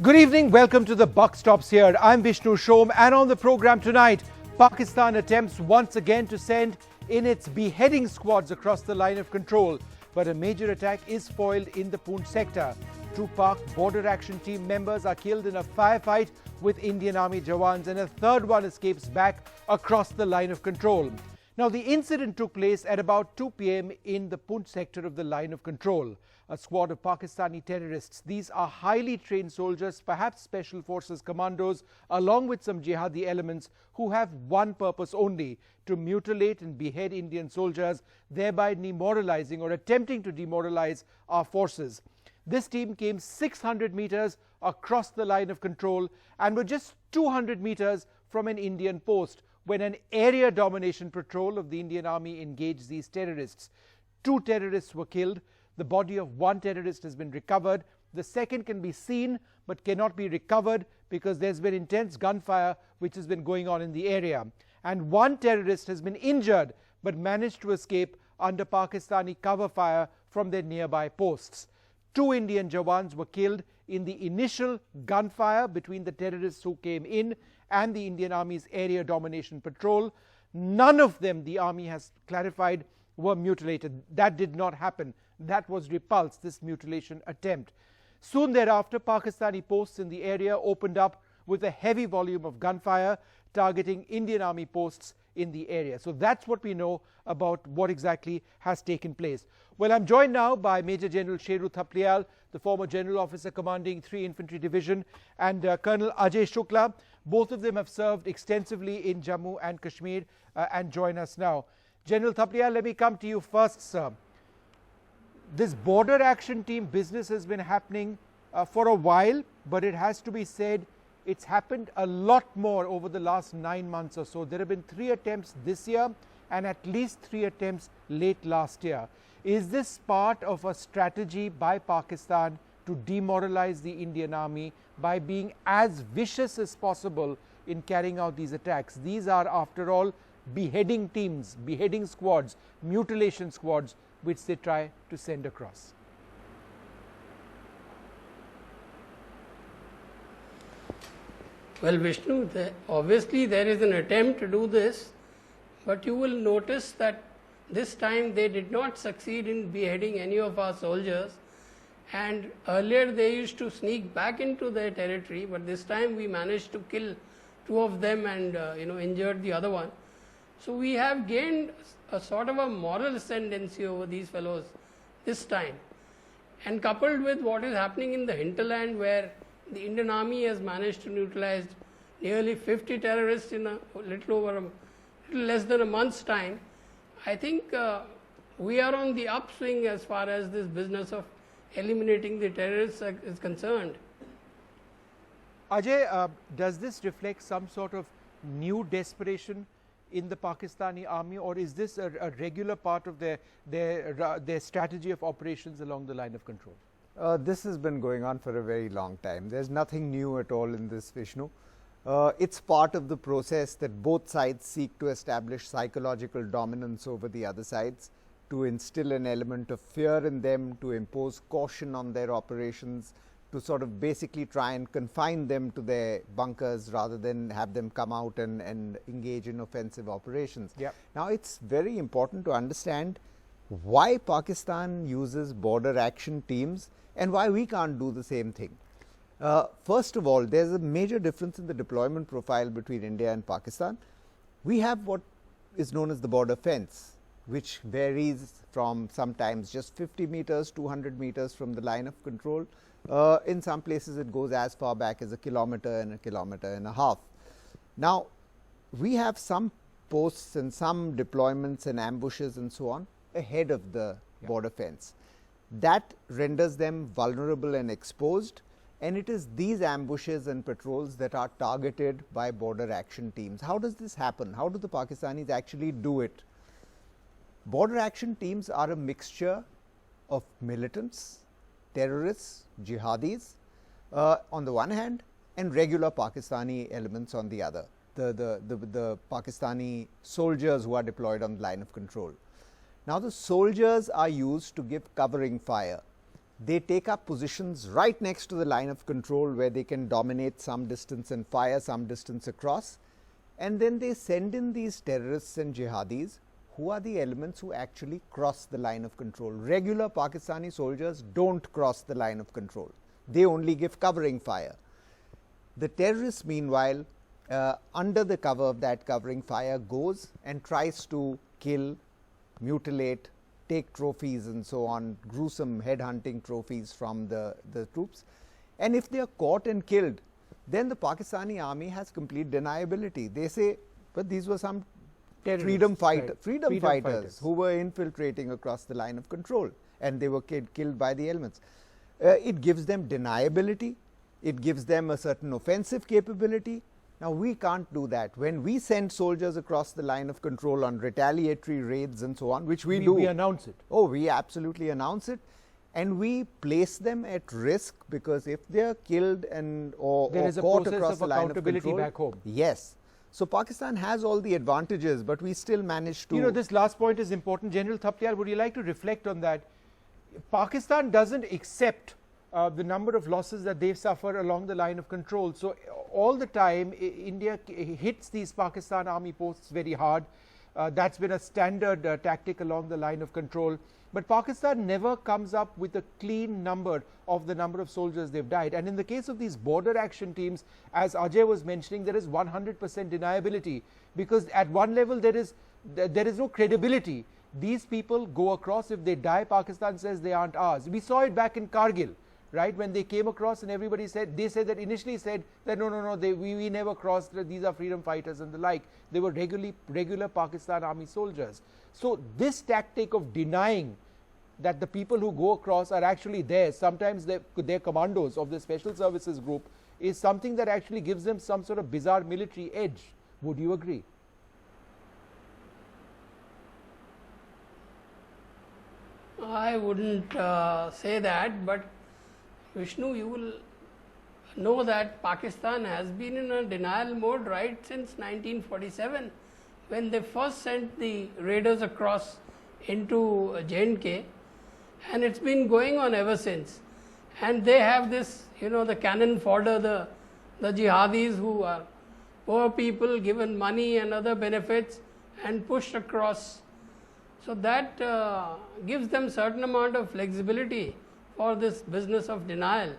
Good evening, welcome to the Buck Stops here. I'm Vishnu Shom, and on the program tonight, Pakistan attempts once again to send in its beheading squads across the line of control. But a major attack is foiled in the Poonch sector. Two Pak border action team members are killed in a firefight with Indian Army jawans, and a third one escapes back across the line of control. Now, the incident took place at about 2 p.m. in the Poonch sector of the line of control. A squad of Pakistani terrorists. These are highly trained soldiers, perhaps special forces commandos, along with some jihadi elements who have one purpose only: to mutilate and behead Indian soldiers, thereby demoralizing or attempting to demoralize our forces. This team came 600 meters across the line of control and were just 200 meters from an Indian post when an area domination patrol of the Indian Army engaged these terrorists. 2 terrorists were killed. The body of 1 terrorist has been recovered. The second can be seen but cannot be recovered because there's been intense gunfire which has been going on in the area. And 1 terrorist has been injured but managed to escape under Pakistani cover fire from their nearby posts. 2 Indian jawans were killed in the initial gunfire between the terrorists who came in and the Indian Army's area domination patrol. None of them, the Army has clarified, were mutilated. That did not happen. That was repulsed, this mutilation attempt. Soon thereafter, Pakistani posts in the area opened up with a heavy volume of gunfire targeting Indian Army posts in the area. So that's what we know about what exactly has taken place. Well, I'm joined now by Major General Sheru Thapliyal, the former General Officer commanding 3 Infantry Division, and Colonel Ajay Shukla. Both of them have served extensively in Jammu and Kashmir and join us now. General Thapliyal, let me come to you first, sir. This border action team business has been happening for a while, but it has to be said it's happened a lot more over the last 9 months or so. There have been 3 attempts this year and at least 3 attempts late last year. Is this part of a strategy by Pakistan to demoralize the Indian Army by being as vicious as possible in carrying out these attacks? These are, after all, beheading teams, beheading squads, mutilation squads, which they try to send across. Well, Vishnu, obviously there is an attempt to do this, but you will notice that this time they did not succeed in beheading any of our soldiers, and earlier they used to sneak back into their territory, but this time we managed to kill 2 of them and injured the other one. So we have gained a sort of a moral ascendancy over these fellows this time, and coupled with what is happening in the hinterland, where the Indian Army has managed to neutralize nearly 50 terrorists in a little less than a month's time, I think we are on the upswing as far as this business of eliminating the terrorists is concerned. Ajay, does this reflect some sort of new desperation in the Pakistani Army, or is this a regular part of their strategy of operations along the line of control? This has been going on for a very long time. There's nothing new at all in this, Vishnu. It's part of the process that both sides seek to establish psychological dominance over the other sides, to instill an element of fear in them, to impose caution on their operations, to sort of basically try and confine them to their bunkers rather than have them come out and engage in offensive operations. Yep. Now, it's very important to understand why Pakistan uses border action teams and why we can't do the same thing. First of all, there's a major difference in the deployment profile between India and Pakistan. We have what is known as the border fence, which varies from sometimes just 50 meters, 200 meters from the line of control. In some places it goes as far back as 1 kilometer and 1.5 kilometers. Now, we have some posts and some deployments and ambushes and so on ahead of the border fence. That renders them vulnerable and exposed, and it is these ambushes and patrols that are targeted by border action teams. How does this happen? How do the Pakistanis actually do it? Border action teams are a mixture of militants, terrorists, jihadis on the one hand, and regular Pakistani elements on the other, the Pakistani soldiers who are deployed on the line of control. Now, the soldiers are used to give covering fire. They take up positions right next to the line of control where they can dominate some distance and fire some distance across. And then they send in these terrorists and jihadis who are the elements who actually cross the line of control. Regular Pakistani soldiers don't cross the line of control. They only give covering fire. The terrorists, meanwhile, under the cover of that covering fire, goes and tries to kill, mutilate, take trophies and so on, gruesome headhunting trophies from the troops. And if they are caught and killed, then the Pakistani army has complete deniability. They say, but these were some freedom fighters who were infiltrating across the line of control, and they were killed by the elements. It gives them deniability. It gives them a certain offensive capability. Now, we can't do that. When we send soldiers across the line of control on retaliatory raids and so on, which we do. We announce it. Oh, we absolutely announce it. And we place them at risk, because if they are killed and or caught across the line of control, back home. Yes. So Pakistan has all the advantages, but we still manage to. You know, this last point is important. General Thaplyal, would you like to reflect on that? Pakistan doesn't accept the number of losses that they suffer along the line of control. So all the time, India hits these Pakistan army posts very hard. That's been a standard tactic along the line of control. But Pakistan never comes up with a clean number of the number of soldiers they've died. And in the case of these border action teams, as Ajay was mentioning, there is 100% deniability, because at one level there is no credibility. These people go across. If they die, Pakistan says they aren't ours. We saw it back in Kargil, right, when they came across, and everybody said, they said that initially said that no, we never crossed, these are freedom fighters and the like. They were regular Pakistan army soldiers. So this tactic of denying that the people who go across are actually there, sometimes they're commandos of the special services group, is something that actually gives them some sort of bizarre military edge. Would you agree? I wouldn't say that, but Vishnu, you will know that Pakistan has been in a denial mode right since 1947, when they first sent the raiders across into J&K, and it's been going on ever since. And they have this, the cannon fodder, the jihadis, who are poor people given money and other benefits and pushed across. So that gives them certain amount of flexibility for this business of denial.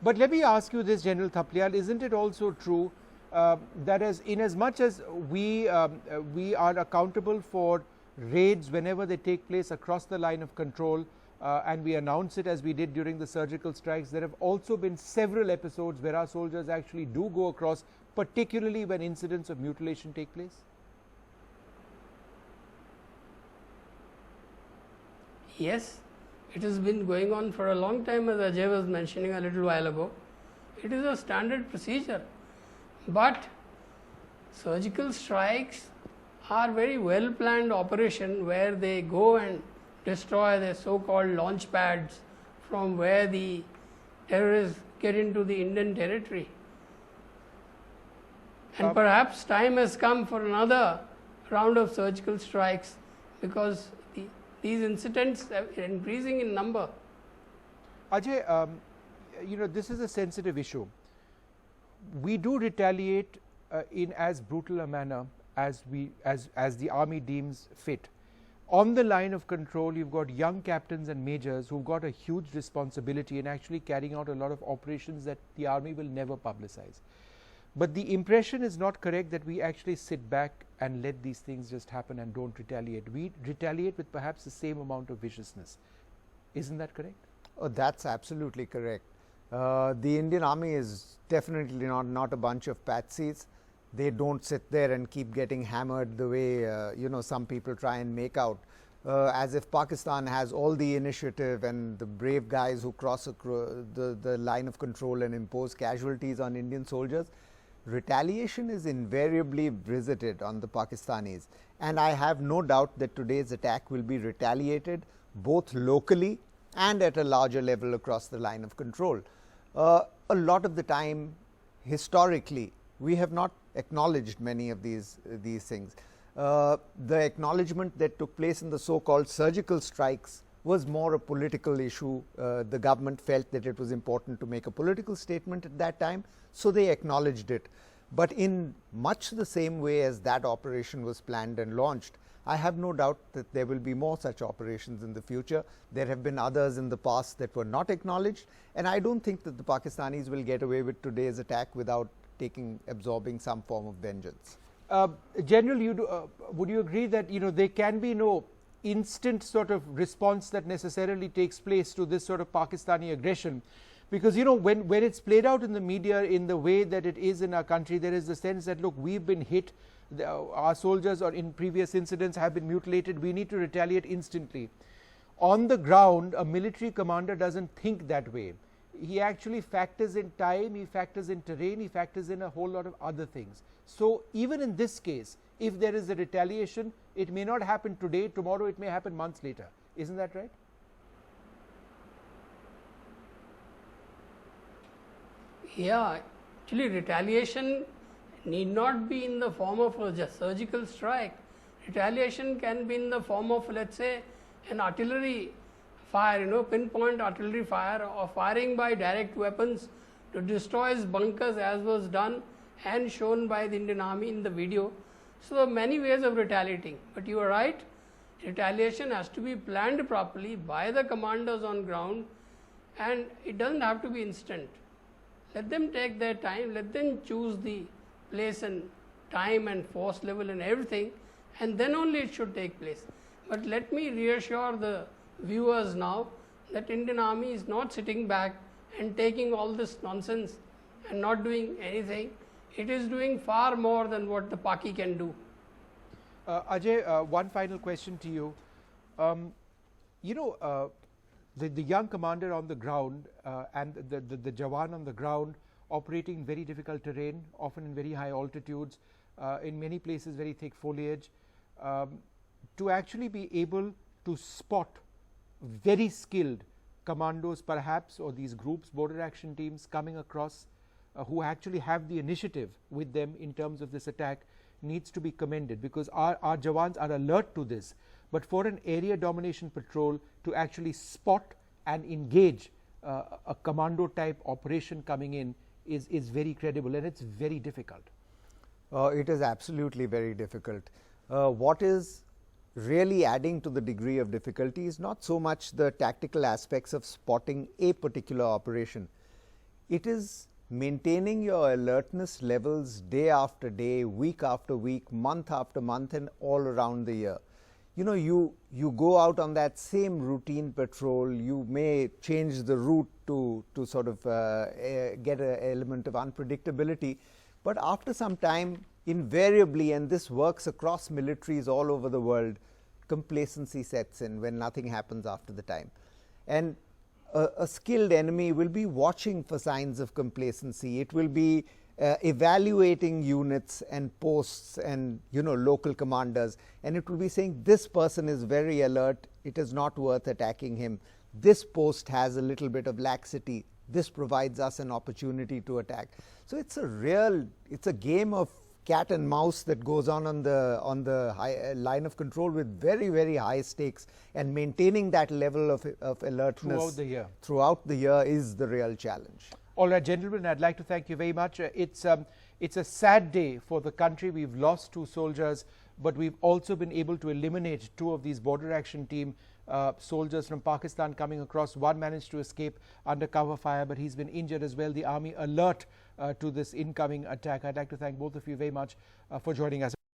But let me ask you this, General Thaplyal, isn't it also true that in as much as we are accountable for raids whenever they take place across the line of control, and we announce it as we did during the surgical strikes, there have also been several episodes where our soldiers actually do go across, particularly when incidents of mutilation take place? Yes, it has been going on for a long time, as Ajay was mentioning a little while ago. It is a standard procedure. But surgical strikes are very well planned operation, where they go and destroy the so-called launch pads from where the terrorists get into the Indian territory. And perhaps time has come for another round of surgical strikes, because these incidents are increasing in number. Ajay, this is a sensitive issue. We do retaliate in as brutal a manner as the army deems fit. On the line of control, you've got young captains and majors who've got a huge responsibility in actually carrying out a lot of operations that the army will never publicize. But the impression is not correct that we actually sit back and let these things just happen and don't retaliate. We retaliate with perhaps the same amount of viciousness. Isn't that correct? Oh, that's absolutely correct. The Indian Army is definitely not a bunch of patsies. They don't sit there and keep getting hammered the way some people try and make out, as if Pakistan has all the initiative and the brave guys who cross the line of control and impose casualties on Indian soldiers. Retaliation is invariably visited on the Pakistanis, and I have no doubt that today's attack will be retaliated both locally and at a larger level across the line of control. A lot of the time, historically, we have not acknowledged many of these things. The acknowledgement that took place in the so-called surgical strikes was more a political issue. The government felt that it was important to make a political statement at that time, so they acknowledged it. But in much the same way as that operation was planned and launched, I have no doubt that there will be more such operations in the future. There have been others in the past that were not acknowledged, and I don't think that the Pakistanis will get away with today's attack without absorbing some form of vengeance. General, would you agree that there can be no instant sort of response that necessarily takes place to this sort of Pakistani aggression? Because when it's played out in the media in the way that it is in our country, there is the sense that, look, we've been hit, our soldiers or in previous incidents have been mutilated, we need to retaliate instantly. On the ground, a military commander doesn't think that way. He actually factors in time, he factors in terrain, he factors in a whole lot of other things. So even in this case, if there is a retaliation, it may not happen today, tomorrow it may happen months later. Isn't that right? Yeah, actually retaliation need not be in the form of a surgical strike. Retaliation can be in the form of, let's say, an artillery fire, pinpoint artillery fire, or firing by direct weapons to destroy his bunkers, as was done and shown by the Indian Army in the video. So there are many ways of retaliating, but you are right, retaliation has to be planned properly by the commanders on ground, and it doesn't have to be instant. Let them take their time, let them choose the place and time and force level and everything, and then only it should take place. But let me reassure the viewers now that Indian Army is not sitting back and taking all this nonsense and not doing anything. It is doing far more than what the Paki can do. Ajay, one final question to you. The young commander on the ground and the jawan on the ground operating in very difficult terrain, often in very high altitudes, in many places very thick foliage, to actually be able to spot very skilled commandos perhaps, or these groups, border action teams coming across who actually have the initiative with them in terms of this attack, needs to be commended, because our jawans are alert to this. But for an area domination patrol to actually spot and engage a commando type operation coming in is very credible, and it's very difficult. It is absolutely very difficult. What is really adding to the degree of difficulty is not so much the tactical aspects of spotting a particular operation. It is maintaining your alertness levels day after day, week after week, month after month, and all around the year. You go out on that same routine patrol, you may change the route to sort of get an element of unpredictability, but after some time, invariably, and this works across militaries all over the world, complacency sets in when nothing happens after the time. And a skilled enemy will be watching for signs of complacency. It will be evaluating units and posts and local commanders, and it will be saying, this person is very alert, it is not worth attacking him. This post has a little bit of laxity, this provides us an opportunity to attack. So it's a game of cat and mouse that goes on the line of control with very, very high stakes, and maintaining that level of alertness throughout the year is the real challenge. All right, gentlemen, I'd like to thank you very much. It's a sad day for the country. We've lost 2 soldiers, but we've also been able to eliminate 2 of these border action team soldiers from Pakistan coming across. One managed to escape under cover fire, but he's been injured as well. The army alert to this incoming attack. I'd like to thank both of you very much for joining us.